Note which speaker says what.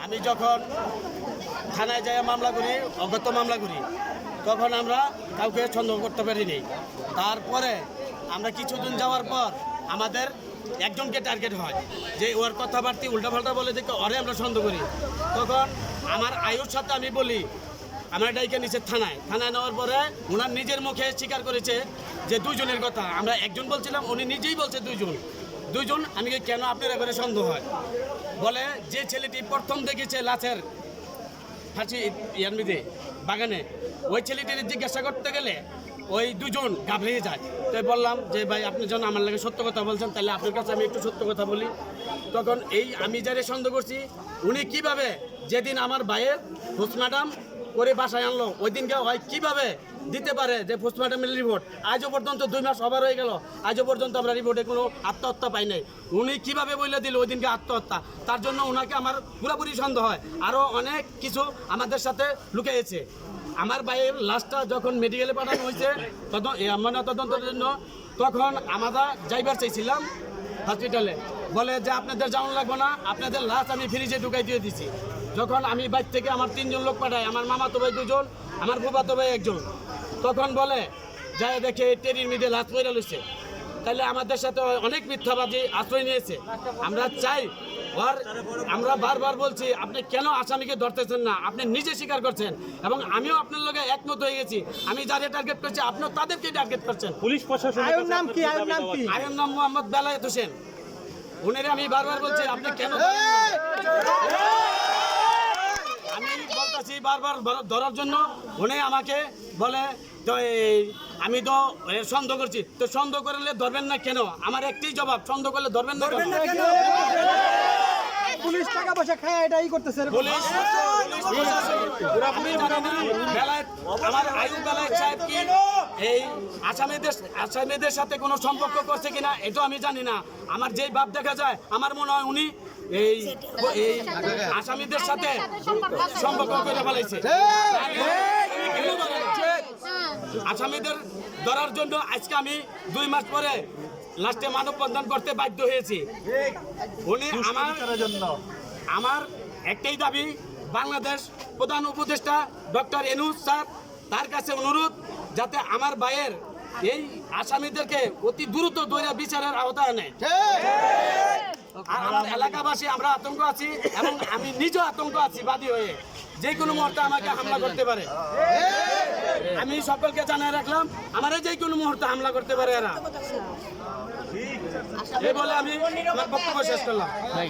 Speaker 1: আমি যখন থানায় যাই মামলা করি, অগত্য মামলা করি, তখন আমরা কাউকে সন্দেহ করতে পারিনি। তারপরে আমরা কিছুদিন যাওয়ার পর আমাদের একজনকে টার্গেট হয় যে ওর কথাবার্তা উল্টাপাল্টা বলে দেখে ওরে আমরা সন্দেহ করি। তখন আমার আয়ুর সাথে আমি বলি, আমরা ডাইকে নিচে থানায় নেওয়ার পরে ওনার নিজের মুখে স্বীকার করেছে যে দুজনের কথা। আমরা একজন বলছিলাম, উনি নিজেই বলছে দুজন। আমি কেন আপনার এবারে সন্দেহ হয় বলে, যে ছেলেটি প্রথম দেখেছে লাশের ফাঁসি ইয়ারমিদে বাগানে, ওই ছেলেটির জিজ্ঞাসা করতে গেলে ওই দুজন ঘাবড়িয়ে যায়। তাই বললাম যে ভাই আপনি যখন আমার লাগে সত্য কথা বলছেন, তাহলে আপনার কাছে আমি একটু সত্য কথা বলি। তখন এই আমি যারে সন্দেহ করছি, উনি কিভাবে যেদিন আমার ভাইয়ের পোস্টমর্টম করে বাসায় আনলো, ওই দিনকে হয় কীভাবে দিতে পারে যে পোস্টমর্টমের রিপোর্ট আজও পর্যন্ত 2 মাস ওভার হয়ে গেল, আজও পর্যন্ত আমরা রিপোর্টে কোনো আত্মহত্যা পাই নাই। উনি কিভাবে বলে দিল ওই দিনকে আত্মহত্যা? তার জন্য ওনাকে আমার পুরোপুরি সন্দেহ হয়। আরও অনেক কিছু আমাদের সাথে লুকিয়েছে। আমার ভাইয়ের লাশটা যখন মেডিকেলে পাঠানো হয়েছে তদন্তের জন্য, তখন আমরা যাইবার চাইছিলাম হসপিটালে, বলে যে আপনাদের যাওয়ানো লাগবে না, আপনাদের লাশ আমি ফ্রিজে ঢুকাই দিয়ে দিছি। যখন আমি বাইর থেকে আমার 3 জন লোক পাঠাই, আমার মামাতো ভাই 2 জন, আমার ফুফাতো ভাই 1 জন, তখন বলে যায় দেখে টেরির মিডে লাশ পড়ে রয়েছে। তাহলে আমাদের সাথে অনেক মিথ্যাবাদী আশ্রয় নিয়েছে। আমরা চাই আমরা বারবার বলছি, আপনি কেন আসামিকে ধরতেছেন না? আপনি নিজে স্বীকার করছেন এবং আমিও আপনার লগে একমত হয়ে গেছি। আমি যাদের টার্গেট করছি, আপনিও তাদেরকেই টার্গেট করছেন।
Speaker 2: পুলিশ প্রশাসন
Speaker 3: আয়ুর নাম কি?
Speaker 1: আয়ুর নাম মোহাম্মদ বেলায়েত হোসেন। উনারে আমি বারবার বলছি আপনি কেন আমি বলতেছি বারবার ধরার জন্য। উনি আমাকে বলে তো আমি তো সন্দেহ করছি। তো সন্দেহ করলে ধরবেন না কেন? আমার একটাই জবাব, সন্দেহ করলে ধরবেন না কেন?
Speaker 3: পুলিশ টাকা পয়সা খায় এটাই করতেছে।
Speaker 1: পুলিশ আমি জানি না আমার আয়ুব বেলায়েত সাহেব কি এই আসামিদের সাথে কোনো সম্পর্ক করছে কিনা এটা আমি জানি না। আমার যেই ভাব দেখা যায়, আমার মনে হয় উনি এই আসামিদের সাথে সম্পর্ক করে ফেলাইছে। আসামিদের ধরার জন্য আজকে আমি 2 মাস পরে লাস্টে মানববন্ধন করতে বাধ্য হয়েছি। উনি আমার একটাই দাবি, বাংলাদেশ প্রধান উপদেষ্টা ডক্টর ইউনূস স্যার, তার কাছে অনুরোধ যাতে আমার ভাইয়ের এই আসামিদেরকে অতি দ্রুত ধরে বিচারের আওতায় আনে। আর আমার এলাকাবাসী আমরা আতঙ্ক আছি এবং আমি নিজেও আতঙ্ক আছি বাদী হয়ে, যে কোনো মুহূর্তে আমাকে হামলা করতে পারে। আমি সকলকে জানিয়ে রাখলাম, আমারে যে কোনো মুহূর্তে হামলা করতে পারে এরা। এই বলে আমি আমার বক্তব্য শেষ করলাম।